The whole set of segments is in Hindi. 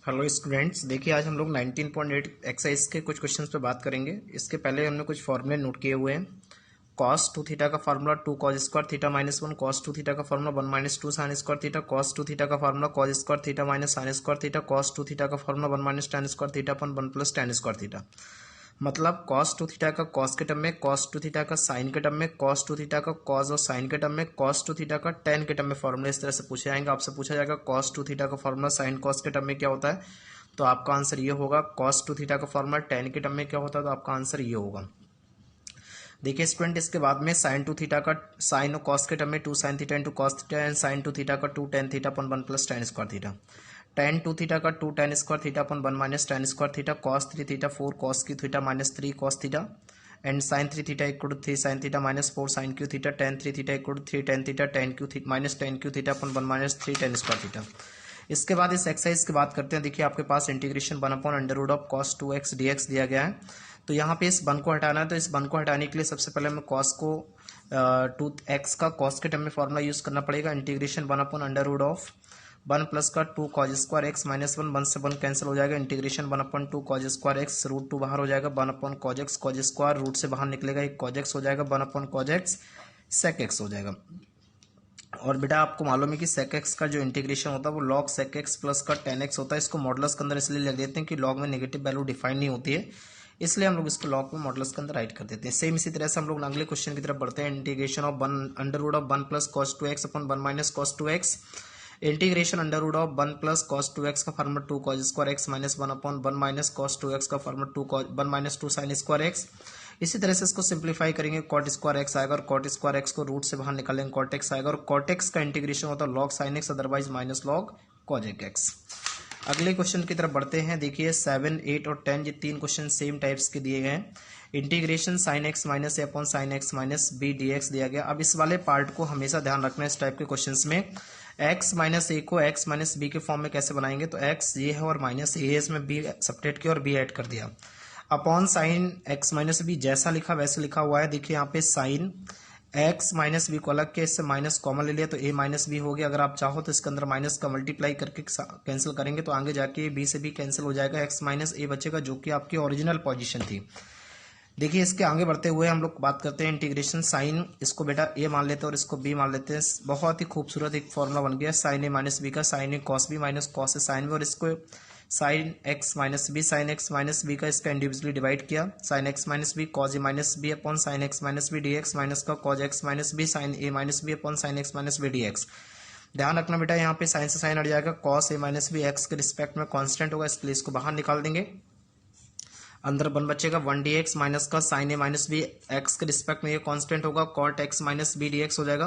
हेलो स्टूडेंट्स, देखिए आज हम लोग 19.8 एक्सरसाइज के कुछ क्वेश्चंस पे बात करेंगे। इसके पहले हमने कुछ फॉर्मूले नोट किए हुए हैं। cos 2 थीटा का formula 2 cos square theta minus 1, cos 2 theta का formula 1 minus 2 sine square theta, cos 2 theta का formula cos square theta minus sine square theta, cos 2 theta का formula 1 minus tan square theta अपन 1 प्लस tan स्क्वायर थीटा। मतलब cos 2 थीटा का cos के टर्म में, cos 2 थीटा का sin के टर्म में, cos 2 थीटा का cos और sin के टर्म में, cos 2 थीटा का tan के टर्म में फॉर्मूला इस तरह से पूछे जाएंगे। आपसे पूछा जाएगा cos 2 थीटा का फॉर्मूला sin cos के टर्म में क्या होता है, तो आपका आंसर ये होगा। cos 2 थीटा का फॉर्मूला tan के टर्म में क्या होता है, तो आपका आंसर ये होगा। देखिए स्टूडेंट, इसके बाद में sin 2 थीटा का sin और cos के टर्म में 2 sin theta into cos theta and sin 2 theta का 2 tan थीटा अपन 1 plus tan square theta, tan 2 theta का 2 tan square theta upon 1 minus tan square theta, cos 3 theta 4 cos cube theta minus 3 cos theta and sin 3 theta equal to 3 sin theta minus 4 sin Q theta, tan 3 theta equal to 3 tan theta tan cube theta minus tan cube theta upon 1 minus 3 tan square theta. इसके बाद इस एक्सरसाइज की बात करते हैं। देखिए आपके पास integration 1 upon under root of cos 2x dx दिया गया है। तो यहाँ पे इस 1 को हटाना है, तो इस 1 को हटाने के लिए सबसे पहले हमें cos को 2x का cos के टर्म में फॉर्मूला यूज करना पड़ेगा। Integration 1 upon under root of 1 plus का 2 cos स्क्वायर एक्स माइनस 1 से 1 कैंसिल हो जाएगा। Integration 1 upon 2 cos square x root 2 बाहर हो जाएगा, 1 upon cos x cos square root से बाहर निकलेगा, एक cos x हो जाएगा, 1 upon cos x sec x हो जाएगा। और बेटा आपको मालूम है कि sec x का जो इंटीग्रेशन होता है वो log sec x प्लस का tan x होता है। इसको मॉडुलस के अंदर इसलिए लिख देते हैं कि log में नेगेटिव वैल्यू डिफाइन नहीं होती है, इसलिए हम लोग इसको log में मॉडुलस के अंदर राइट कर देते हैं। सेम इसी तरह से हम लोग अगले क्वेश्चन की तरफ बढ़ते हैं। Integration of 1 under root of 1 plus cos 2x upon 1 minus cos 2x, integration under root of 1 plus cos 2x का formula 2 cos square x minus 1 upon 1 minus cos 2x का formula 1 minus 2 sin square x. इसी तरह से इसको सिंप्लीफाई करेंगे, cot स्क्वायर एक्स आएगा और cot स्क्वायर एक्स को रूट से बाहर निकालेंगे, cot x आएगा और cot x का इंटीग्रेशन होता है log sin x otherwise minus log cos x। अगले क्वेश्चन की तरफ बढ़ते हैं। देखिए 7, 8 और 10 ये तीन क्वेश्चन सेम टाइप्स के दिए गए हैं। Integration sin x minus a upon sin x minus b dx दिया गया। अब इस वाले पार्ट को हमेशा ध्यान रखना है इस टाइप के क्वेश्चंस में। x माइनस ए को x माइनस बी के फॉर्म में कैसे बनाएंगे, तो x ये है और माइनस ए है, इसमें b सब्ट्रैक्ट किया और b ऐड कर दिया। Upon sine x minus b जैसा लिखा वैसे लिखा हुआ है। देखिए यहाँ पे साइन x माइनस बी को अलग के इससे माइनस कॉमन ले लिया तो a माइनस बी हो गया। अगर आप चाहो तो इसके अंदर माइनस का मल्टीप्लाई करके कैंसिल करेंगे तो आगे जाके b से b कैंसिल हो जाएगा, x माइनस a बचेगा जो कि आपकी ओरिजिनल पोजीशन थी। देखिए इसके आगे बढ़ते हुए हम लोग बात करते हैं इंटीग्रेशन साइन, इसको बेटा a मान लेते हैं और इसको b मान लेते हैं। बहुत ही खूबसूरत एक फॉर्मूला बन गया साइन a माइनस बी का, sine a cos b minus cos a sine b, और इसको sine x minus b, sine x minus b का इसका इंडिविजुअली डिवाइड किया, sine x minus b cos a minus b upon sine x minus b d x minus का cos x minus b sine a minus b upon sine x minus b d x. ध्यान रखना बेटा यहाँ पे साइन से साइन हट जाएगा, cos a minus b x के रिस्पेक्ट में कांस्टेंट होगा, इसलिए इसको बाहर निकाल देंगे। अंदर 1 बचेगा 1 डी एक्स माइनस का sine a minus b x के रिस्पेक्ट में ये कांस्टेंट होगा, cot x minus b d x हो जाएगा।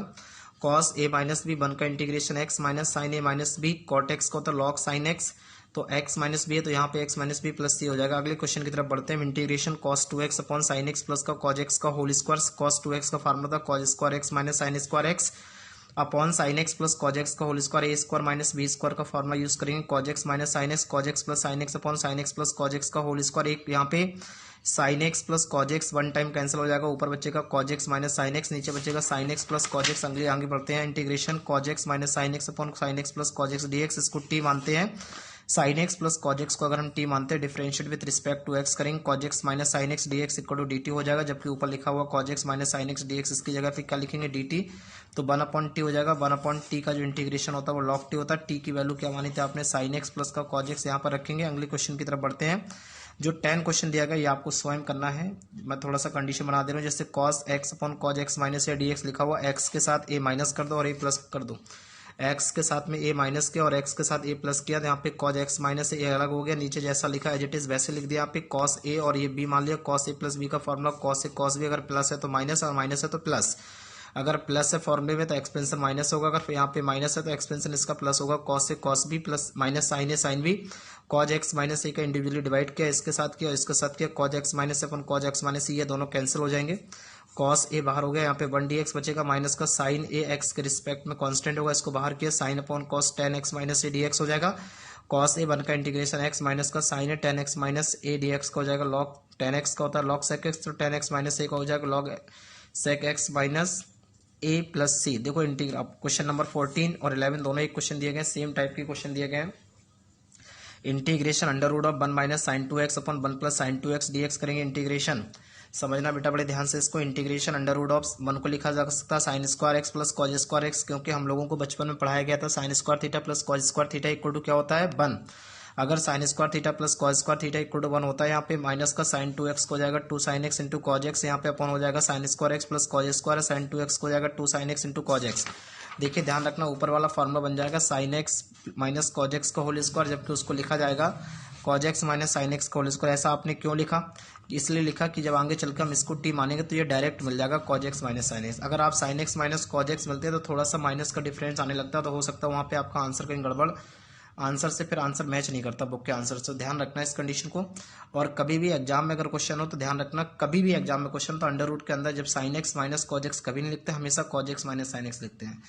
कॉस ए माइनस बी 1 का integration x minus sine a minus b, cot x का होता है लॉग साइन एक्स, तो x माइनस बी है तो यहाँ पे x minus b plus c हो जाएगा। अगले क्वेश्चन की तरफ बढ़ते हैं। Integration cos 2x upon sine x plus का cos x का होल स्क्वायर, cos 2x का फार्मूला था cos square x minus sine square x upon sine x plus cos x का होल स्क्वायर, ए स्क्वायर माइनस बी स्क्वायर का फार्मूला यूज करेंगे, cos x minus sine x, cos x plus sine x upon sine x plus cos x का होल स्क्वायर। एक यहाँ पे sine x plus cos x 1 time cancel हो जाएगा, ऊपर बचेगा cos x minus sine x, नीचे बचेगा sine x plus cos x। आगे बढ़ते हैं। Integration cos x minus sine x upon sine x plus cos x dx, इसको t मानते हैं। Sine x plus cos x को अगर हम t मानते हैं, differentiate with respect to x करेंगे, cos x minus sine x dx equal to dt हो जाएगा, जबकि ऊपर लिखा हुआ cos x minus sine x dx इसकी जगह पे क्या लिखेंगे dt, तो 1 अपॉन टी हो जाएगा। 1 अपॉन टी का जो इंटीग्रेशन होता है वो log t होता है। t की वैल्यू क्या मानी थी आपने, साइन एक्स प्लस का cos x यहाँ पर रखेंगे। अगले क्वेश्चन की तरफ बढ़ते हैं। जो 10 क्वेश्चन दिया गया ये आपको स्वयं करना है, मैं थोड़ा सा कंडीशन बना दे रहा हूँ। जैसे cos x upon cos x minus या dx लिखा हुआ, x के साथ a माइनस कर दो और a प्लस कर दो, x के साथ में a माइनस किया और x के साथ a प्लस किया, तो यहाँ पे cos x माइनस a अलग हो गया, नीचे जैसा लिखा एज इट इज वैसे लिख दिया। यहाँ पे cos a और ये b मान लिया, cos a प्लस b का formula cos a cos b, अगर प्लस है तो माइनस और माइनस है तो प्लस, अगर प्लस है फॉर्मूले में तो एक्सपेंशन माइनस होगा, अगर यहाँ पे माइनस है तो एक्सपेंशन इसका प्लस होगा, cos a cos b plus minus sine a sine b, cos x minus a का इंडिविजुअली डिवाइड किया, इसके साथ किया इसके साथ किया, cos x माइनस अपन cos x माइनस ये दोनों कैंसिल हो जाएंगे, cos a बाहर हो गया, यहाँ पे 1 dx बचेगा, माइनस का साइन ए एक्स के रिस्पेक्ट में कांस्टेंट होगा, इसको बाहर किया, sine upon cos tan x minus a dx हो जाएगा, cos a 1 का इंटीग्रेशन x माइनस का sine a tan x minus a dx का हो जाएगा, log tan x का होता है log sec x, तो tan x माइनस a का हो जाएगा log sec x minus a plus c. देखो इंटीग्रल क्वेश्चन नंबर 14 और 11 दोनों एक क्वेश्चन दिए गए, सेम टाइप के क्वेश्चन दिए गए हैं। Integration under root of 1 minus sine 2x upon 1 plus sine 2x dx करेंगे इंटीग्रेशन। समझना बेटा बड़े ध्यान से इसको। इंटीग्रेशन अंडर रूट ऑफ 1 को लिखा जा सकता है sine square x plus cos square x, क्योंकि हम लोगों को बचपन में पढ़ाया गया था sine square theta plus cos square theta equal to क्या होता है 1। अगर sine square theta plus cos square theta equal to 1 होता है, यहाँ पे माइनस का साइन 2x हो जाएगा 2 sine x into cos x, यहाँ पे अपन हो जाएगा sign square x plus cos square sine 2x हो जाएगा 2 sine x into cos x. देखिए ध्यान रखना ऊपर वाला फॉर्मूला बन जाएगा sine x minus cos x का होल स्क्वायर, जबकि उसको लिखा जाएगा cause x minus sine x का होल स्क्वायर। ऐसा आपने क्यों लिखा? इसलिए लिखा कि जब आगे चलकर हम इसको टी मानेंगे तो ये डायरेक्ट मिल जाएगा cause x minus sine x. अगर आप sign x minus cos x मिलते हैं तो थोड़ा सा माइनस का डिफरेंस आने लगता है, तो हो सकता है वहाँ पे आपका आंसर कहीं गड़बड़ आंसर से फिर आंसर मैच नहीं करता बुक के आंसर से। ध्यान रखना इस कंडीशन को। और कभी भी एग्जाम में अगर क्वेश्चन हो तो ध्यान रखना, कभी भी एग्जाम में क्वेश्चन तो अंडर रूट के अंदर जब sine x minus cos x कभी नहीं लिखते, हमेशा cos x minus sine x लिखते हैं।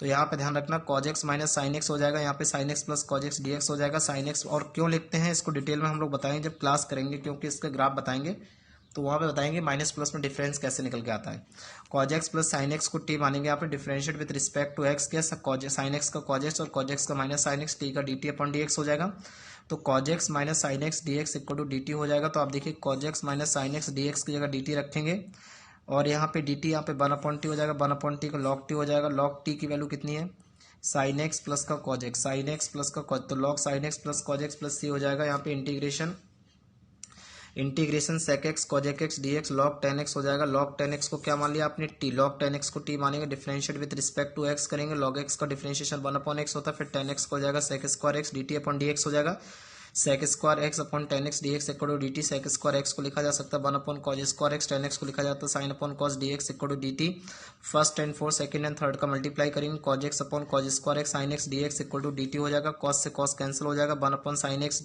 तो यहाँ पे ध्यान रखना cos x minus sine x हो जाएगा, यहाँ पे sine x plus cos x d x हो जाएगा। साइन एक्स और क्यों लिखते हैं इसको डिटेल में हम लोग बताएंगे जब क्लास करेंगे, क्योंकि इसका ग्राफ बताएंगे तो वहाँ पे बताएंगे माइनस प्लस में डिफरेंस कैसे निकल के आता है। Cos x plus sine x को टी मानेंगे यहाँ पे differentiate with respect to x, क्या कॉज साइन एक्स का कॉज एक्स और कॉज एक्स का माइनस साइन एक्स, टी का d t upon d x हो जाएगा। तो cos x minus sine x d x equal to d t हो जाएगा। तो आप देखिए cos x minus sine x d x की जगह डी टी रखेंगे और यहाँ पे डी टी यहाँ पे 1 अपॉन टी हो जाएगा, 1 अपॉन टी का लॉग टी हो जाएगा। लॉग टी की वैल्यू कितनी है? साइन एक्स प्लस का cos x, sine x plus का कॉज, तो log sine x plus cos x plus c हो जाएगा। यहाँ पे integration sec x cosec x d x log 10x हो जाएगा। लॉग 10x को क्या मान लिया आपने? टी। लॉग 10x को टी मानेंगे, differentiate with respect to x करेंगे। लॉग x का डिफरेंशिएशन 1 अपॉन x होता है, फिर 10x हो जाएगा sec square x d t upon d x हो जाएगा। Sec square x upon 10x d x equal to d t. Sec square x को लिखा जा सकता है 1 upon cos square x, 10x को लिखा जाता है sine upon cos d x equal to d t. First and fourth second and third का मल्टीप्लाई करेंगे, cos x upon cos square x sine x d x equal to d t हो जाएगा। कॉज से कॉज कैंसिल हो जाएगा, 1 upon sine x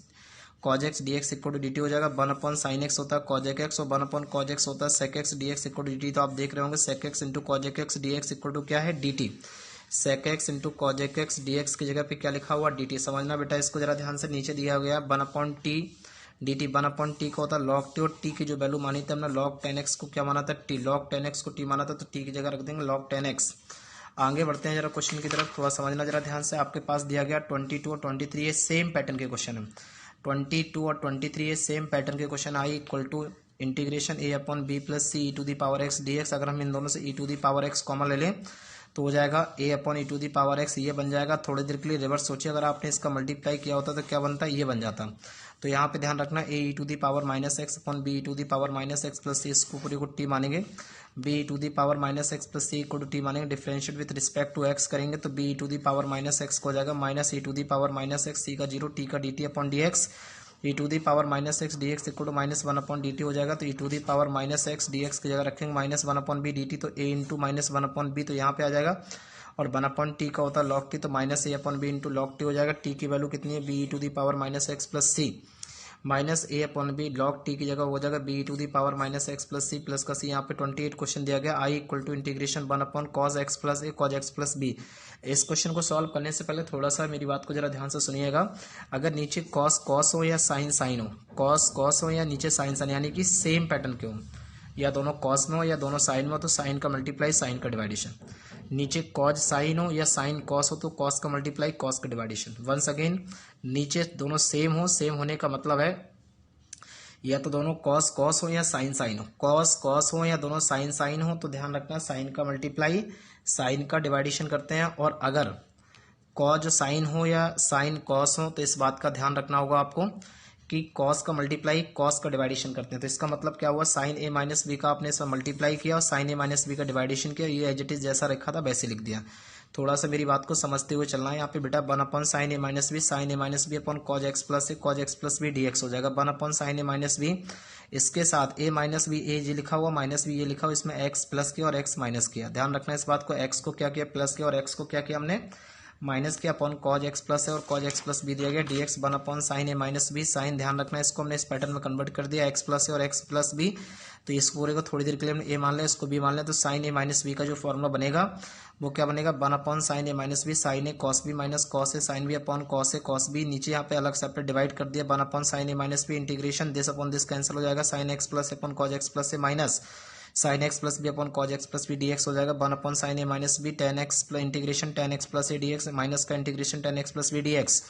cos x d x equal to d t हो जाएगा। 1 अपॉन साइन एक्स होता है कॉजेक एक्स और 1 अपॉन कॉज एक्स होता है sec x d x equal to d t. तो आप देख रहे होंगे sec x into cosec x d x equal to क्या है? D t. Sec x into cosec x d x की जगह पे क्या लिखा हुआ? D t. समझना बेटा इसको जरा ध्यान से, नीचे दिया गया 1 upon T d T. 1 upon t का होता है लॉग टी, और टी की जो वैल्यू मानी थी हमने लॉग 10x को क्या माना था? टी। लॉग 10x को टी माना था, तो टी की जगह रख देंगे लॉग 10x। आगे बढ़ते हैं जरा क्वेश्चन की तरफ, थोड़ा समझना जरा ध्यान से। आपके पास दिया गया 22 और 23, ये सेम पैटर्न के क्वेश्चन है। 22 और 23 ये सेम पैटर्न के question. I equal to integration a upon b plus c e to the power x d x. अगर हम इन दोनों से e to the power x common ले लें तो हो जाएगा a upon e to the power x, ये बन जाएगा। थोड़ी देर के लिए रिवर्स सोचिए, अगर आपने इसका मल्टीप्लाई किया होता तो क्या बनता? ये बन जाता। तो यहाँ पे ध्यान रखना ए ई to the power minus x upon B E to the power minus x plus सी, इसको पूरी को टी मानेंगे। B E to the power minus x plus C equal to t मानेंगे, differentiate with respect to x करेंगे तो B E to the power minus x हो जाएगा minus E to the power minus x, सी का 0, टी का d t upon d x. E to the power minus x d x equal to minus 1 upon d t हो जाएगा। तो e to the power minus x d x की जगह रखेंगे minus 1 upon b d t, तो a into minus 1 upon b, तो यहाँ पे आ जाएगा। और 1 अपॉन टी का होता है लॉग टी, तो minus a upon B into log t हो जाएगा। टी की वैल्यू कितनी है? B E to the power minus x plus C, minus a upon B log t की जगह हो जाएगा B E to the power minus x plus C plus का सी। यहाँ पे 28 क्वेश्चन दिया गया। आई equal to integration 1 upon cos x plus a cos x plus b. इस क्वेश्चन को सॉल्व करने से पहले थोड़ा सा मेरी बात को जरा ध्यान से सुनिएगा। अगर नीचे कॉस कॉस हो या साइन साइन हो, कॉस कॉस हो या नीचे साइन साइन, यानी कि सेम पैटर्न के हो, या दोनों कॉस में हो या दोनों साइन में हो, तो साइन का मल्टीप्लाई साइन का डिवाइडेशन। नीचे कॉज साइन हो या साइन कॉस हो तो कॉस का मल्टीप्लाई कॉस का डिवाइडेशन। वंस अगेन नीचे दोनों सेम हो, सेम होने का मतलब है या तो दोनों कॉस कॉस हो या साइन साइन हो, कॉस कॉस हो या दोनों साइन साइन हो, तो ध्यान रखना साइन का मल्टीप्लाई साइन का डिवाइडेशन करते हैं। और अगर कॉज साइन हो या साइन कॉस हो तो इस बात का ध्यान रखना होगा आपको कि कॉस का मल्टीप्लाई कॉस का डिवाइडेशन करते हैं। तो इसका मतलब क्या हुआ? साइन ए माइनस बी का आपने इसमें मल्टीप्लाई किया और साइन ए माइनस बी का डिवाइडेशन किया, ये एज इट इज जैसा रखा था वैसे लिख दिया। थोड़ा सा मेरी बात को समझते हुए चलना है। यहाँ पे बेटा 1 upon sine a minus b, sine a minus b upon cos x plus a cos x plus b d x हो जाएगा। 1 upon sine a minus b, इसके साथ ए माइनस बी, ए जी लिखा हुआ माइनस बी ये लिखा हुआ, इसमें एक्स प्लस किया और एक्स माइनस किया। ध्यान रखना इस बात को, एक्स को क्या किया? प्लस किया, और एक्स को क्या किया हमने? माइनस किया। अपॉन कॉज एक्स प्लस है और कॉज एक्स प्लस बी दिया गया D x 1 upon sine a minus b. Sign ध्यान रखना इसको हमने इस पैटर्न में कन्वर्ट कर दिया, एक्स प्लस है और एक्स प्लस बी, तो इस पूरे को थोड़ी देर के लिए हमने ए मान लिया, इसको बी मान लिया। तो साइन ए माइनस बी का जो फॉर्मूला बनेगा वो क्या बनेगा? 1 upon sine a minus b, sine a cos b minus cos a sine b upon cos a cos b. नीचे यहाँ पे अलग सेपरेट डिवाइड कर दिया 1 upon sine a minus b, integration this upon this cancel हो जाएगा, sine x plus upon cos x plus a minus sine x plus b upon cos x plus b d x हो जाएगा। 1 upon sine a minus b, tan x plus integration tan x plus a d x, minus का integration tan x plus b d x.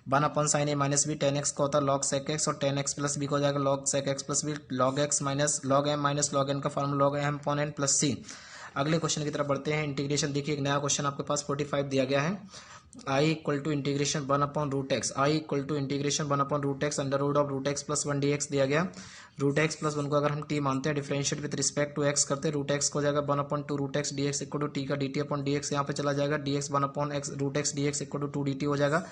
One upon sine a minus b, tan x का होता है लॉग सेक एक्स और टेन एक्स प्लस बी का हो जाएगा log sec x plus b, log x minus log m minus log n का formula log m upon n plus c. अगले क्वेश्चन की तरफ बढ़ते हैं। इंटीग्रेशन देखिए एक नया क्वेश्चन आपके पास 45 दिया गया है। I equal to integration one upon root x, I equal to integration one upon root x under root of root x plus one d x दिया गया। रूट एक्स प्लस वन को अगर हम टी मानते हैं, differentiate with respect to x करते हैं, रूट एक्स को हो जाएगा one upon two root x d x equal to t का d t upon d x यहाँ पे चला जाएगा, d x one upon x root x d x equal to two d t हो जाएगा।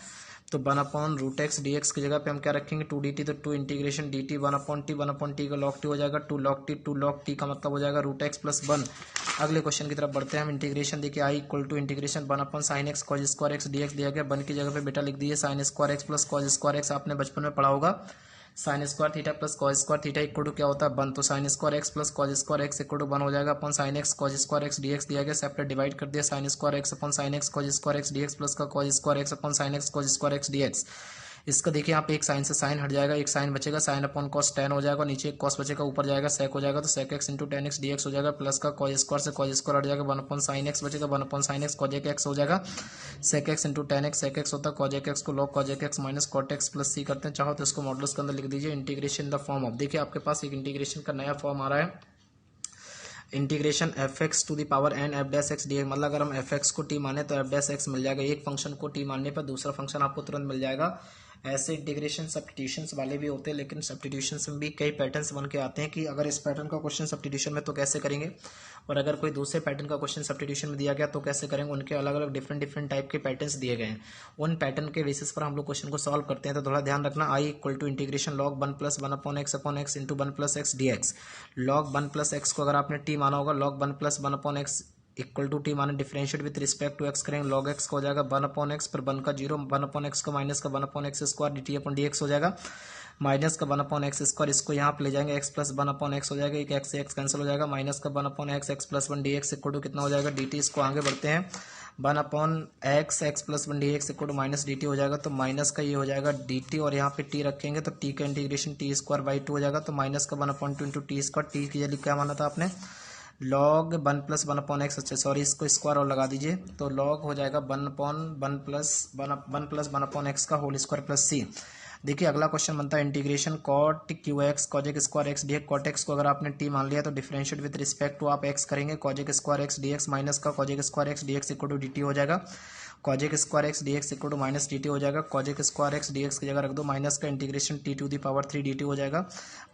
तो one upon root x d x की जगह पे हम क्या रखेंगे टू डी टी, तो to integration d t one upon t का लॉग टी हो जाएगा, टू लॉग टी का मतलब हो जाएगा रूट एक्स प्लस वन। अगले क्वेश्चन की तरफ बढ़ते हैं हम। इंटीग्रेशन देखिए I equal to integration one upon sine x cos square x d x दिया गया, वन की जगह पे बेटा लिख दिए sine square x plus cos square x, आपने बचपन में पढ़ा होगा sine square theta plus cos square theta equal to क्या होता है वन, तो sine square x plus cos square x equal to one हो जाएगा upon sine x cos square x d x दिया गया, सेपरेट डिवाइड कर दिया sine square x upon sine x cos square x d x plus का cos square x upon sine x cos square x d x. इसका देखिए यहाँ पे एक साइन से साइन हट जाएगा, एक साइन बचेगा, साइन अपॉन कॉस टेन हो जाएगा, नीचे एक कॉस बचेगा, ऊपर जाएगा सेक हो जाएगा, तो sec x into tan x d x हो जाएगा, प्लस का कॉज स्क्वायर से कॉज स्क्वायर हट जाएगा, वन अपॉन साइन एक्स बचेगा, one upon sine x cos x हो जाएगा, sec x into tan x, sec x होता है कॉज एक्स को log cos x minus cot x plus c करते हैं, चाहो तो इसको मॉडल्स के अंदर लिख दीजिए integration in the form of. देखिए आपके पास एक इंटीग्रेशन का नया फॉर्म आ रहा है, integration f x to the power n f dash x d x, मतलब अगर हम एफ एक्स को टी माने तो एफ डैश एक्स मिल जाएगा, एक फंक्शन को टी मानने पर दूसरा फंक्शन आपको तुरंत मिल जाएगा। ऐसे इंटीग्रेशन सब्स्टिट्यूशंस वाले भी होते हैं, लेकिन सब्स्टिट्यूशंस में भी कई पैटर्न्स बन के आते हैं कि अगर इस पैटर्न का क्वेश्चन सब्स्टिट्यूशन में तो कैसे करेंगे, और अगर कोई दूसरे पैटर्न का क्वेश्चन सब्स्टिट्यूशन में दिया गया तो कैसे करेंगे, उनके अलग अलग डिफरेंट टाइप के पैटर्न्स दिए गए हैं, उन पैटर्न के बेसिस पर हम लोग क्वेश्चन को सॉल्व करते हैं। तो थोड़ा ध्यान रखना, I equal to integration log one plus one upon x into one plus x d x, log one plus x को अगर आपने टी माना होगा, log one plus one upon x equal to t माने differentiate with respect to x करेंगे, लॉग एक्स का हो जाएगा वन अपॉन एक्स पर वन का जीरो, वन अपॉन एक्स का माइनस का one upon x square d t upon d x हो जाएगा, माइनस का वन अपॉन एक्स स्क्वायर, इसको यहाँ पे ले जाएंगे x plus one upon x हो जाएगा, एक एक्स से एक्स कैंसिल हो जाएगा, माइनस का one upon x x plus one d x equal to कितना हो जाएगा डी टी। इसको आगे बढ़ते हैं, one upon x x plus one d x equal to minus d t हो जाएगा, तो माइनस का ये हो जाएगा डी टी और यहाँ पे टी रखेंगे तो टी का integration t square by two हो जाएगा, तो माइनस का one upon two into t square, t की जगह क्या माना था आपने log one plus one upon x, अच्छा सॉरी इसको स्क्वायर और लगा दीजिए, तो लॉग हो जाएगा one upon one plus one upon x का होल स्क्वायर प्लस सी। देखिए अगला क्वेश्चन बनता है integration cot cube x cosec square x d x, cot x को अगर आपने टी मान लिया तो डिफरेंशिएट विद रिस्पेक्ट टू आप एक्स करेंगे, cosec square x d x minus का cosec square x d x equal to d t हो जाएगा, cosec square x d x equal to minus d t हो जाएगा, cosec square x d x की जगह रख दो, माइनस का integration t to the power three d t हो जाएगा,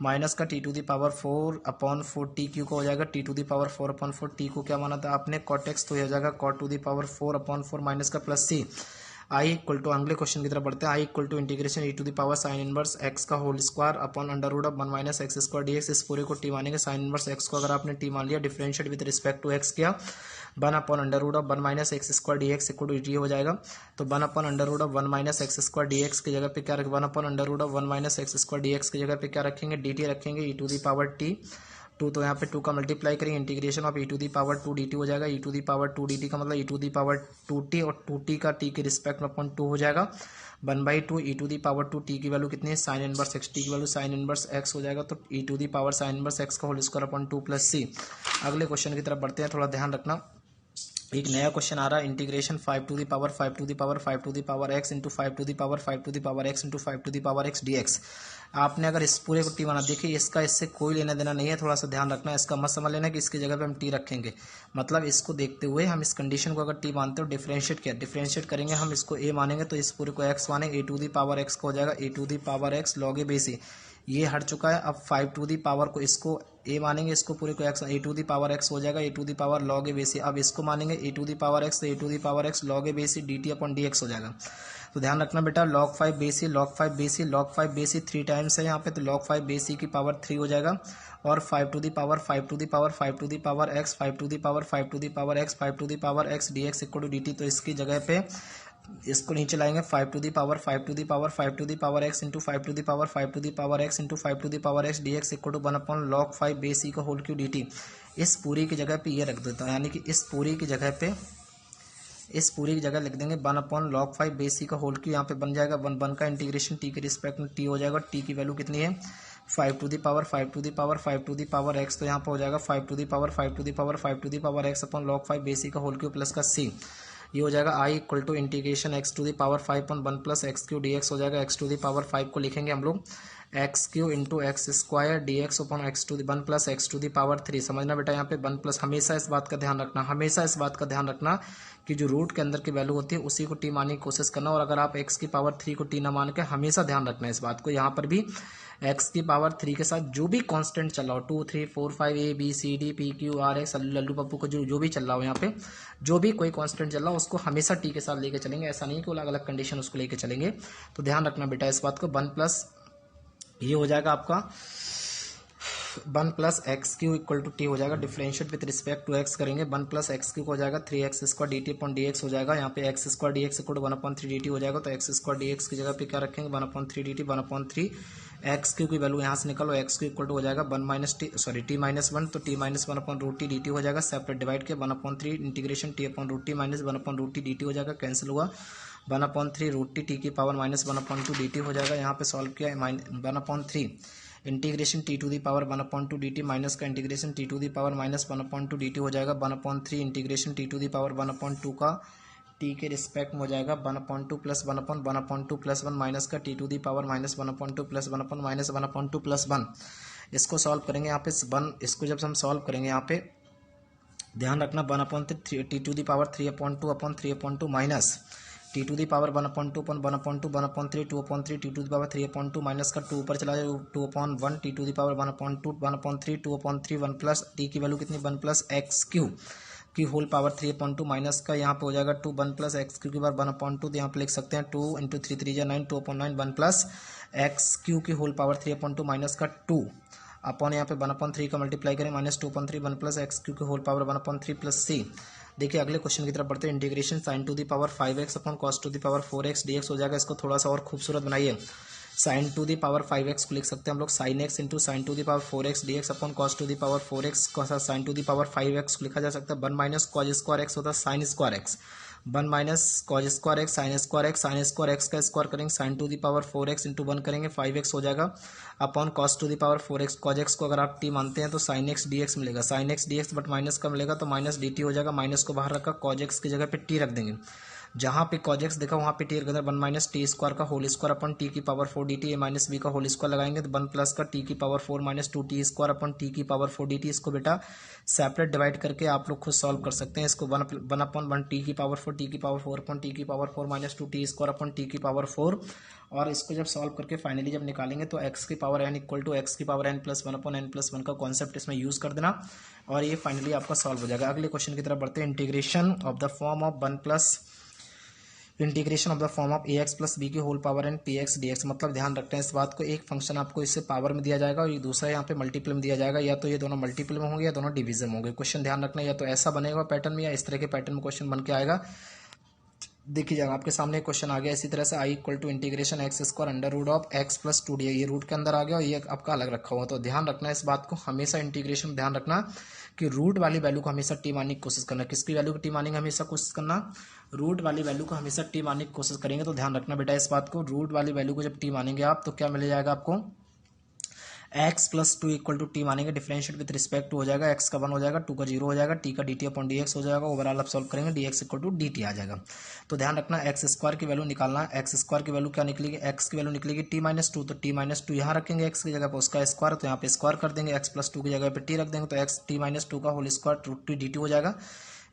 माइनस का t to the power four upon four t cube का हो जाएगा, t to the power four upon four t को क्या माना था आपने कॉट एक्स, तो हो जाएगा cot to the power four upon four minus का plus c. I equal to अगले क्वेश्चन की तरफ बढ़ते हैं, I equal to integration e to the power sine inverse x का whole square upon under root of one minus x square d x, इस पूरे को टी मानेंगे, साइन इनवर्स एक्स को अगर आपने टी मान लिया differentiate with respect to x किया, one upon under root of one minus x square d x equal to d हो जाएगा, तो one upon under root of one minus x square d x की जगह पे क्या रखें, one upon under root of one minus x square d x की जगह पे क्या रखेंगे डी टी रखेंगे, e to the power t two, तो यहाँ पे टू का मल्टीप्लाई करेंगे, integration of e to the power two d t हो जाएगा, e to the power two d t का मतलब e to the power two t और टू टी का टी के रिस्पेक्ट में अपॉन टू हो जाएगा, one by two e to the power two t की वैल्यू कितनी है साइन इनवर्स एक्स, टी की वैल्यू साइन इनवर्स एक्स हो जाएगा, तो e to the power sine inverse x का whole square upon two plus c. अगले क्वेश्चन की तरफ बढ़ते हैं, थोड़ा ध्यान रखना, एक नया क्वेश्चन आ रहा है integration five to the power five to the power five to the power x into five to the power five to the power x into five to the power x d x. आपने अगर इस पूरे को टी बना, देखिए इसका इससे कोई लेना देना नहीं है, थोड़ा सा ध्यान रखना, इसका मत समझ लेना कि इसकी जगह पे हम टी रखेंगे, मतलब इसको देखते हुए हम इस कंडीशन को अगर टी मानते हो डिफरेंशिएट करेंगे, हम इसको ए मानेंगे तो इस पूरे को एक्स मानेंगे, a to the power x का हो जाएगा a to the power x log a base, ये हट चुका है, अब फाइव टू दी पावर को इसको ए मानेंगे, इसको पूरे को x, a to the power x हो जाएगा a to the power log a base e, अब इसको मानेंगे a to the power x, तो a to the power x log a base e d t upon d x हो जाएगा। तो ध्यान रखना बेटा, log five base e log five base e log five base e three times है यहाँ पे, तो लॉग फाइव बेसी की पावर थ्री हो जाएगा, और five to the power five to the power five to the power x five to the power five to the power x five to the power x d x equal to d t, तो इसकी जगह पे इसको नीचे लाएंगे five to the power five to the power five to the power x into five to the power five to the power x into five to the power x d x equal to one upon log five base e का होल क्यू डी टी। इस पूरी की जगह पे ये रख देता हूँ, यानी कि इस पूरी की जगह पे इस पूरी की जगह लिख देंगे one upon log five base e का होल क्यू, यहाँ पे बन जाएगा वन वन का इंटीग्रेशन टी के रिस्पेक्ट में टी हो जाएगा, टी की वैल्यू कितनी है five to the power five to the power five to the power x, तो यहाँ पे हो जाएगा five to the power five to the power five to the power x upon log five base e का होल क्यू प्लस का सी। ये हो जाएगा आई equal to integration x to the power 5 upon 1 plus x Q D x हो जाएगा। एक्स टू द पावर 5 को लिखेंगे हम लोग x cube into x square d x upon x to the 1 plus x to the power 3। समझना बेटा यहाँ पे 1 प्लस, हमेशा इस बात का ध्यान रखना, हमेशा इस बात का ध्यान रखना कि जो रूट के अंदर की वैल्यू होती है उसी को टी मानने की कोशिश करना। और अगर आप एक्स की पावर 3 को टी ना मान के, हमेशा ध्यान रखना इस बात को। यहाँ पर भी एक्स की पावर 3 के साथ जो भी कांस्टेंट चल रहा हो 2 3 4 5 a b c d p q r x Lallu Pappu को जो भी चल रहा हो, यहाँ पे जो भी कोई कांस्टेंट चल रहा हो उसको हमेशा टी के साथ लेके चलेंगे। ऐसा नहीं कि अलग अलग कंडीशन उसको लेके चलेंगे। तो ध्यान रखना बेटा इस बात को। 1 प्लस ये हो जाएगा आपका 1 plus x cube equal to t हो जाएगा। Differentiate with respect to x करेंगे। 1 प्लस एक्स क्यू हो जाएगा 3x square d t upon d x हो जाएगा। यहाँ पे x square d x equal to 1/3 d t हो जाएगा। तो एक्स स्क्वायर डी एक्स की जगह पे क्या रखेंगे 1/3 डी टी। 1/3 एक्स क्यू की वैल्यू यहाँ से निकालो, एक्स क्यू इक्वल टू हो जाएगा टी माइनस 1, तो टी माइनस 1/√t dt हो जाएगा। सेपरेट डिवाइड के 1/3 integration t upon root t minus 1/√t dt हो जाएगा। कैंसिल हुआ 1/3√t टी की पावर माइनस 1/2 dt हो जाएगा। यहाँ पे सॉल्व किया 1/3 integration t to the power 1/2 dt minus का integration t to the power minus 1/2 dt हो जाएगा। 1/3 integration t to the power 1/2 का टी के रिस्पेक्ट में हो जाएगा 1/2 प्लस 1/1 प्लस 1 माइनस का t to the power minus 1/2 plus 1 minus 1/2 plus 1। इसको सॉल्व करेंगे यहाँ पे 1, इसको जब हम सॉल्व करेंगे यहाँ पे ध्यान रखना 1/3 t to the power 3/2 minus t to the power 1/2 upon 1/2 1/3 2/3 t to the power 3/2 minus का 2 ऊपर चला जाए 2/1 t to the power 1/2 1/3 2/3 1 plus t की वैल्यू कितनी 1 प्लस एक्स क्यू की होल पावर 3/2 माइनस का यहाँ पे हो जाएगा 2 1 प्लस एक्स क्यू की पावर 1/2। तो यहाँ पे लिख सकते हैं 2 × 3 3 9 2/9 1 प्लस एक्स क्यू की होल पावर 3/2 माइनस का 2 अपॉन यहाँ पे 1/3 का मल्टीप्लाई करें माइनस 2/3 1 प्लस एक्स क्यू की होल पावर 1/3 प्लस सी। देखिए अगले क्वेश्चन की तरफ बढ़ते हैं। Integration sine to the power 5x upon cos to the power 4x dx हो जाएगा। इसको थोड़ा सा और खूबसूरत बनाइए। Sign to the power 5x को लिख सकते हैं हम लोग sine x into sine to the power 4x dx upon cos to the power 4x को sign to the power 5x को लिखा जा सकता है 1 माइनस कॉज स्क्वायर x होता है sine square x 1 minus cos square x sine square x का स्क्वायर करेंगे sine to the power 4x into 1 करेंगे 5x हो जाएगा upon cos to the power 4x cos x को अगर आप t मानते हैं तो साइन एक्स डी एक्स मिलेगा। Sine x d x but minus का मिलेगा तो माइनस डी टी हो जाएगा। माइनस को बाहर रखा कॉज एक्स की जगह पे t रख देंगे। जहाँ पे कॉज एक्स देखा वहाँ पे टी रख 1 माइनस टी स्क्वायर का होल स्क्वायर अपन टी की power 4 d t a minus b का होल स्क्वायर लगाएंगे तो 1 प्लस का टी की power 4 minus 2 t square upon t की पावर 4 डी टी। इसको बेटा सेपरेट डिवाइड करके आप लोग खुद सॉल्व कर सकते हैं। इसको 1/1 टी की पावर 4 टी की पावर 4 अपन टी की power 4 minus 2 t square upon t की पावर 4। और इसको जब सॉल्व करके फाइनली जब निकालेंगे तो एक्स की power n equal to x की पावर एन प्लस 1/n+1 का कॉन्सेप्ट इसमें यूज कर देना और ये फाइनली आपका सॉल्व हो जाएगा। अगले क्वेश्चन की तरफ बढ़ते हैं। Integration of the form of 1 plus integration of the form of a x plus b की whole power n p x d x. मतलब ध्यान रखते हैं इस बात को, एक फंक्शन आपको इससे पावर में दिया जाएगा और ये दूसरा यहाँ पे मल्टीपल में दिया जाएगा। या तो ये दोनों मल्टीपल में होंगे या दोनों डिवीजन में होंगे। क्वेश्चन ध्यान रखना, या तो ऐसा बनेगा पैटर्न में या इस तरह के पैटर्न में क्वेश्चन बन के आएगा। देखिए आपके सामने क्वेश्चन आ गया इसी तरह से I equal to integration x square under root of x plus 2 d. ये रूट के अंदर आ गया और ये आपका अलग रखा हुआ। तो ध्यान रखना इस बात को, हमेशा इंटीग्रेशन में ध्यान रखना कि रूट वाली वैल्यू को हमेशा टी मानने की कोशिश करना। किसकी वैल्यू को टी मानने की हमेशा कोशिश करना? रूट वाली वैल्यू को हमेशा टी मानने की कोशिश करेंगे। तो ध्यान रखना बेटा इस बात को, रूट वाली वैल्यू को जब टी मानेंगे आप तो क्या मिल जाएगा आपको x plus 2 equal to t मानेंगे। डिफरेंशिएट विद रिस्पेक्ट टू हो जाएगा, x का 1 हो जाएगा, 2 का 0 हो जाएगा, t का dt अपॉन dx हो जाएगा। ओवरऑल आप सॉल्व करेंगे dx इक्वल टू dt आ जाएगा। तो ध्यान रखना एक्स स्क्वायर की वैल्यू निकालना है। एक्स स्क्वायर की वैल्यू क्या निकलेगी? x की वैल्यू निकलेगी t माइनस 2, तो t माइनस 2 यहाँ रखेंगे x की जगह पर उसका स्क्वायर, तो यहाँ पे स्क्वायर कर देंगे। x प्लस 2 की जगह पे t रख देंगे तो x t माइनस 2 का होल स्क्वायर रूट 2 dt हो जाएगा।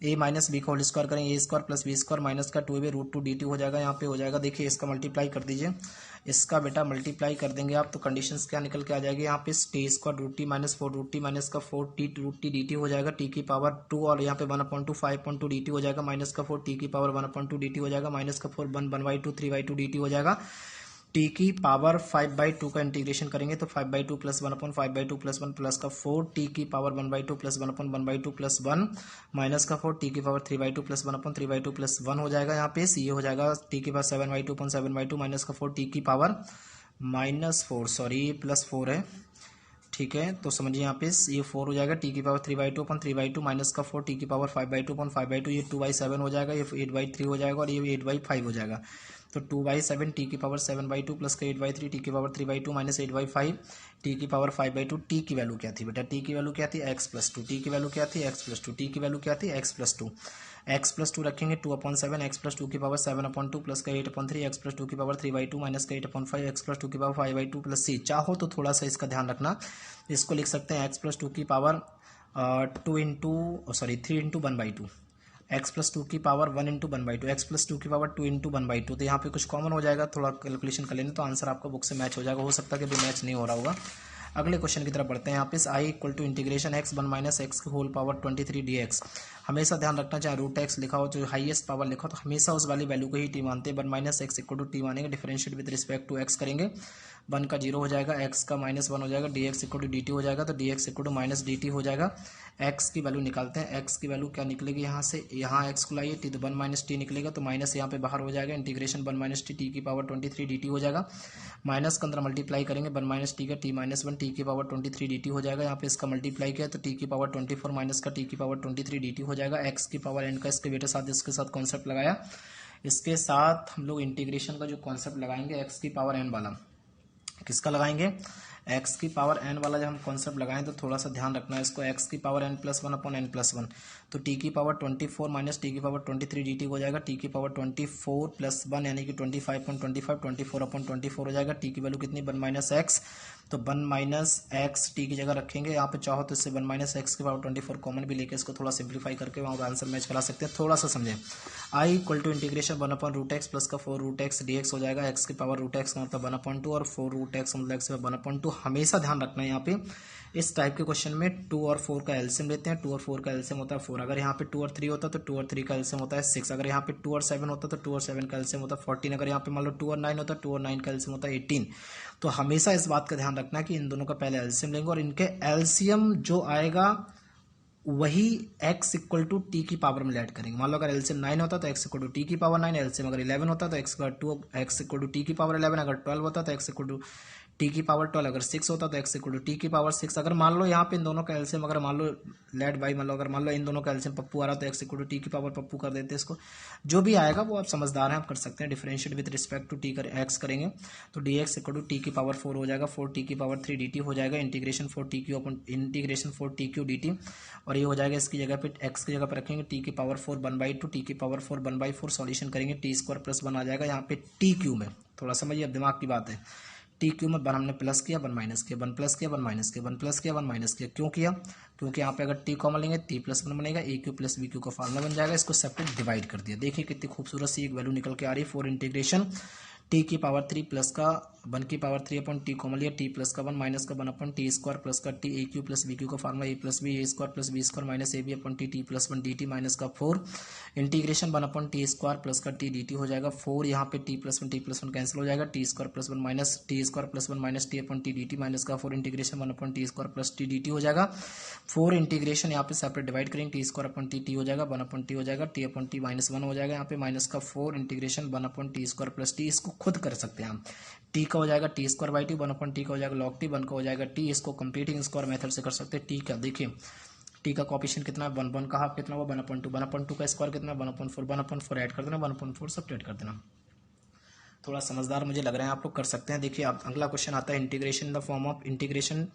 a माइनस बी का होल स्क्वायर करेंगे, a square plus b square minus का 2ab रूट 2 dt हो जाएगा। यहाँ पे हो जाएगा, देखिए इसका मल्टीप्लाई कर दीजिए, इसका बेटा मल्टीप्लाई कर देंगे आप तो कंडीशंस क्या निकल के आ जाएगी यहाँ पे t square root t minus 4 root t minus का 4 टी रूट टी dt हो जाएगा। टी की पावर 2 और यहाँ पे 1/2 5/2 dt हो जाएगा माइनस का 4 टी की पावर 1/2 dt हो जाएगा माइनस का 4 1/2 3/2 dt हो जाएगा। टी की पावर 5/2 का इंटीग्रेशन करेंगे तो 5/2 प्लस 1/5/2 प्लस 1 प्लस का 4 टी की पावर 1/2 प्लस 1/1/2 प्लस 1 माइनस का 4 टी की पावर 3/2 प्लस 1/3/2 प्लस 1 हो जाएगा। यहाँ पे ये हो जाएगा टी की पावर 7/2 माइनस का 4 टी की पावर -4 प्लस 4 है, ठीक है। तो समझिए यहाँ पे ये 4 हो जाएगा, टी की पावर 3/2 माइनस का 4 टी की पावर 5/2 ये 2/7 हो जाएगा, ये 8/3 हो जाएगा और ये 8/5 हो जाएगा। तो 2/7 टी की पावर 7/2 प्लस का 8/3 टी की पावर 3/2 माइनस 8/5 टी की पावर 5/2। टी की वैल्यू क्या थी बेटा? टी की वैल्यू क्या थी? x+2। टी की वैल्यू क्या थी? x+2। टी की वैल्यू क्या थी? x+2। x+2 रखेंगे 2/7 x+2 की पावर 7/2 प्लस का 8/3 x+2 की पावर 3/2 माइनस का 8/5 x+2 की पावर 5/2 प्लस c। चाहो तो थोड़ा सा इसका ध्यान रखना, इसको लिख सकते हैं x+2 की पावर 3/1/2 x+2 की पावर 1/1/2 x+2 की पावर 2/1/2। तो यहाँ पे कुछ कॉमन हो जाएगा, थोड़ा कैलकुलेशन कर लेना तो आंसर आपका बुक से मैच हो जाएगा। हो सकता है कि भी मैच नहीं हो रहा होगा। अगले क्वेश्चन की तरफ बढ़ते हैं। यहाँ पे i equal to integration x 1 minus x की होल पावर 23 dx। हमेशा ध्यान रखना, चाहे रूट एक्स लिखा हो, जो हाईएस्ट पावर लिखा हो, तो हमेशा उस वाली वैल्यू को ही टी मानते हैं। 1 minus x equal to t मानेंगे, differentiate with respect to x करेंगे, 1 का 0 हो जाएगा, x का -1 हो जाएगा, dx इक्वल टू dt हो जाएगा, तो dx equal to minus dt हो जाएगा। x की वैल्यू निकालते हैं, x की वैल्यू क्या निकलेगी यहाँ से, यहाँ x को लाइए, t तो 1 माइनस टी निकलेगा, तो माइनस यहाँ पे बाहर हो जाएगा, इंटीग्रेशन 1 माइनस टी की पावर 23 dt हो जाएगा। माइनस के अंदर मल्टीप्लाई करेंगे, 1 माइनस टी का t-1 टी की पावर 23 dt हो जाएगा। यहाँ पे इसका मल्टीप्लाई किया तो t की पावर 24 माइनस का t की पावर 23 dt हो जाएगा। x की पावर n का इसके बेटे साथ इसके साथ कॉन्सेप्ट लगाया, इसके साथ हम लोग इंटीग्रेशन का जो कॉन्सेप्ट लगाएंगे x की पावर n वाला, किसका लगाएंगे? x की पावर n वाला जब हम कॉन्सेप्ट लगाएं तो थोड़ा सा ध्यान रखना है इसको, x की पावर n+1 अपॉन n+1, तो t की पावर 24 माइनस टी की पावर 23 dt हो जाएगा। t की पावर 24 प्लस 1 यानी कि 25/25 24/24 हो जाएगा। t की वैल्यू कितनी? 1 माइनस एक्स, तो 1 माइनस एक्स टी की जगह रखेंगे। यहाँ पे चाहो तो इससे 1 माइनस एक्स की पावर 24 कॉमन भी लेके इसको थोड़ा सिंप्लीफाई करके वहाँ आंसर मैच करा सकते हैं। थोड़ा सा समझें, i equal to integration 1/√x plus का 4√x dx हो जाएगा। x की पावर √x का मतलब 1/2 और 4√x मतलब x 1/2। हमेशा ध्यान रखना है यहाँ पे इस टाइप के क्वेश्चन में 2 और 4 का एलसीएम लेते हैं। 2 और 4 का एलसीएम होता है 4। अगर यहाँ पे 2 और 3 होता तो 2 और 3 का एलसीएम होता है 6। अगर यहाँ पे 2 और 7 होता तो 2 और 7 का एलसीएम होता है 14। अगर यहाँ पे मान लो 2 और 9 होता 2 और 9 का एलसीएम होता है 18। तो हमेशा इस बात का ध्यान रखना है कि इन दोनों का पहले एलसीएम लेंगे और इनके एलसीएम जो आएगा वही x इक्वल टू टी की पावर में ऐड करेंगे। मान लो अगर एलसीएम 9 होता तो x इक्वल टू टी की पावर 9, एलसीएम अगर 11 होता तो x इक्वल टू टी की पावर 11, अगर 12 होता तो x इक्वल टू टी की पावर 12, अगर 6 होता तो x इक्वल टू टी की पावर 6। अगर मान लो यहाँ पे इन दोनों का एलसीएम अगर मान लो लेट बाई अगर मान लो इन दोनों का एलसीएम पप्पू आ रहा तो x इक्वल टू टी की पावर पप्पू कर देते हैं इसको। जो भी आएगा वो आप समझदार हैं, आप कर सकते हैं। Differentiate with respect to t x करेंगे तो dx इक्वल टू टी की पावर 4 हो जाएगा, 4 टी की पावर 3 dt हो जाएगा, इंटीग्रेशन 4 टी क्यू dt, और ये हो जाएगा इसकी जगह पे x की जगह पे रखेंगे टी की पावर 4 1/2 टी की पावर 4 1/4 सॉल्यूशन करेंगे, टी स्क्वायर प्लस 1 आ जाएगा। यहाँ पे टी क्यू में थोड़ा समझिए, अब दिमाग की बात है, टी क्यू में 1 हमने प्लस किया 1 माइनस किया, 1 प्लस किया 1 माइनस किया, 1 प्लस किया 1 माइनस किया। क्यों किया? क्योंकि यहाँ पे अगर टी कॉमन लेंगे t+1 बनेगा, ए क्यू प्लस बी क्यू का फार्मूला बन जाएगा। इसको सेपरेट डिवाइड कर दिया, देखिए कितनी खूबसूरत सी एक वैल्यू निकल के आ रही है। 4 इंटीग्रेशन टी की पावर 3 प्लस का 1 की पावर 3 अपॉन टी कॉमन लिया, टी प्लस का 1 माइनस का 1 अपॉन टी स्क्वायर प्लस का t a cube plus b cube का formula a plus b square minus a b upon t plus 1 d t minus का 4 integration 1 upon t square plus का टी डी टी हो जाएगा 4। यहाँ पे टी प्लस वन कैंसिल हो जाएगा, T square plus 1 minus t square plus 1 minus T upon T d t minus का 4 integration 1 upon t square plus T d t हो जाएगा। 4 इंटीग्रेशन यहाँ पे सेपरेट डिवाइड करेंगे, टी स्क्वायर अपॉन टी हो जाएगा, 1 अपॉन टी हो जाएगा, टी अपॉन टी -1 हो जाएगा। यहाँ पे माइनस का 4 integration 1 upon t square plus T, इसको खुद कर सकते हैं हम। टी का हो जाएगा T square by T, 1 upon t का हो जाएगा लॉग टी, 1 का हो जाएगा टी। इसको कंप्लीटिंग स्क्वायर मेथड से कर सकते हैं। टी का देखिए, टी का कॉफिशिएंट कितना है 1, 1 का हाफ कितना हुआ 1/2, 1/2 का स्क्वायर कितना 1/4, 1/4 ऐड कर देना, 1/4 सब्ट्रैक्ट कर देना। थोड़ा समझदार मुझे लग रहे हैं आप लोग, कर सकते हैं। देखिए अब अगला क्वेश्चन आता है integration in the form of integration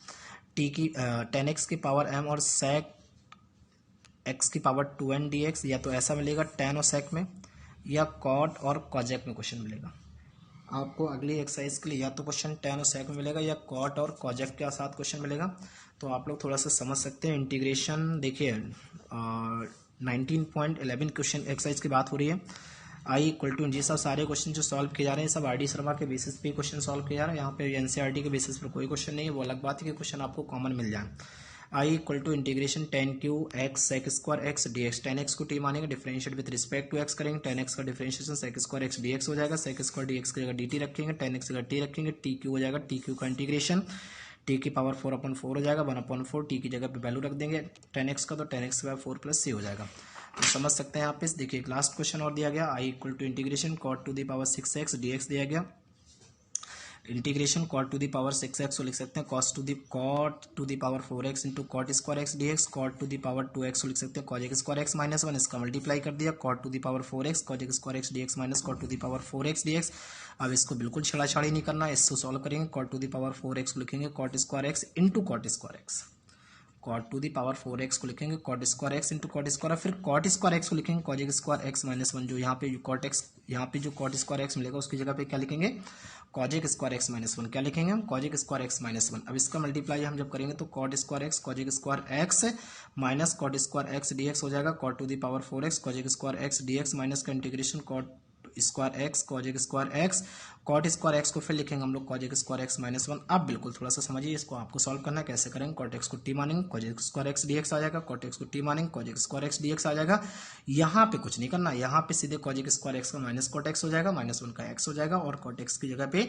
t की tan x की पावर m और sec x की पावर 2n dx। या तो ऐसा मिलेगा tan और sec में, या cot और cosec में क्वेश्चन मिलेगा आपको अगली एक्सरसाइज के लिए। या तो क्वेश्चन tan और sec में मिलेगा या cot और cosec के साथ क्वेश्चन मिलेगा। तो आप लोग थोड़ा सा समझ सकते हैं। इंटीग्रेशन देखिए 19.11 क्वेश्चन एक्सरसाइज की बात हो रही है। i इक्वल टू, ये सब सारे क्वेश्चन जो सॉल्व किए जा रहे हैं सब आर डी शर्मा के बेसिस पे क्वेश्चन सॉल्व किया जा रहा है। यहाँ पे एनसीईआरटी के बेसिस पर कोई क्वेश्चन नहीं है, वो अलग बात है कि क्वेश्चन आपको कॉमन मिल जाए। i equal to integration tan cube x sec square x dx। tan x को t मानेंगे, differentiate with respect to x करेंगे, tan x का differentiation sec square x dx हो जाएगा, sec स्क्वायर dx की जगह dt रखेंगे, tan x की जगह t रखेंगे, t क्यू हो जाएगा, t क्यू का इंटीग्रेशन t की पावर 4/4 हो जाएगा, 1/4 t की जगह पे वैल्यू रख देंगे tan x का, तो tan x की पावर 4 प्लस c हो जाएगा। तो समझ सकते हैं यहाँ पे। देखिए एक लास्ट क्वेश्चन और दिया गया, i equal to integration cot to the power 6x dx दिया गया। Integration cot to the power 6x को लिख सकते हैं cot to the power 4x into cot square x d x, cot to the power 2x को लिख सकते हैं कॉजेक स्क्वायर एक्स माइनस 1, इसका मल्टीप्लाई कर दिया cot to the power 4x cosec square x d x minus cot to the power 4x d x. अब इसको बिल्कुल छेड़ाछाड़ी नहीं करना, इसको सॉल्व करेंगे cot to the power 4x को लिखेंगे cot square x into cot square x, cot to the power 4x को लिखेंगे cot square x into cot square, फिर कॉट स्क्वायर एक्स को लिखेंगे कॉजेक स्क्वायर एक्स माइनस 1, जो यहाँ पे कॉट एक्स, यहाँ पे जो कॉट स्क्वायर एक्स मिलेगा उसकी जगह पे क्या लिखेंगे कॉजेक स्क्वायर एक्स माइनस 1, क्या लिखेंगे हम कॉजेक स्क्वायर एक्स माइनस 1। अब इसका मल्टीप्लाई हम जब करेंगे तो cot square x cosec square x minus cot square x d x हो जाएगा cot to the power 4x cosec square x d x minus का integration cot square x cosec square x, cot square x को फिर लिखेंगे हम लोग कॉजेक स्क्वायर एक्स माइनस 1। अब बिल्कुल थोड़ा सा समझिए इसको, आपको सॉल्व करना है कैसे करेंगे, कॉट एक्स को टी मानेंगे कॉजेक स्क्वायर एक्स डी एक्स आ जाएगा, कॉट एक्स को टी मानेंगे कॉजेक स्क्वायर एक्स डी एक्स आ जाएगा। यहाँ पे कुछ नहीं करना, यहाँ पे सीधे कॉजेक स्क्वायर एक्स का माइनस कॉट एक्स हो जाएगा, माइनस 1 का एक्स हो जाएगा और कॉट एक्स की जगह पे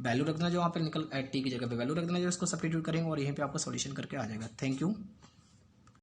वैल्यू रख देना, जो वहाँ पे निकल टी की जगह पे वैल्यू रख देना, जो इसको सब्स्टिट्यूट करेंगे और यहीं पे आपका सॉल्यूशन करके आ जाएगा। Thank you.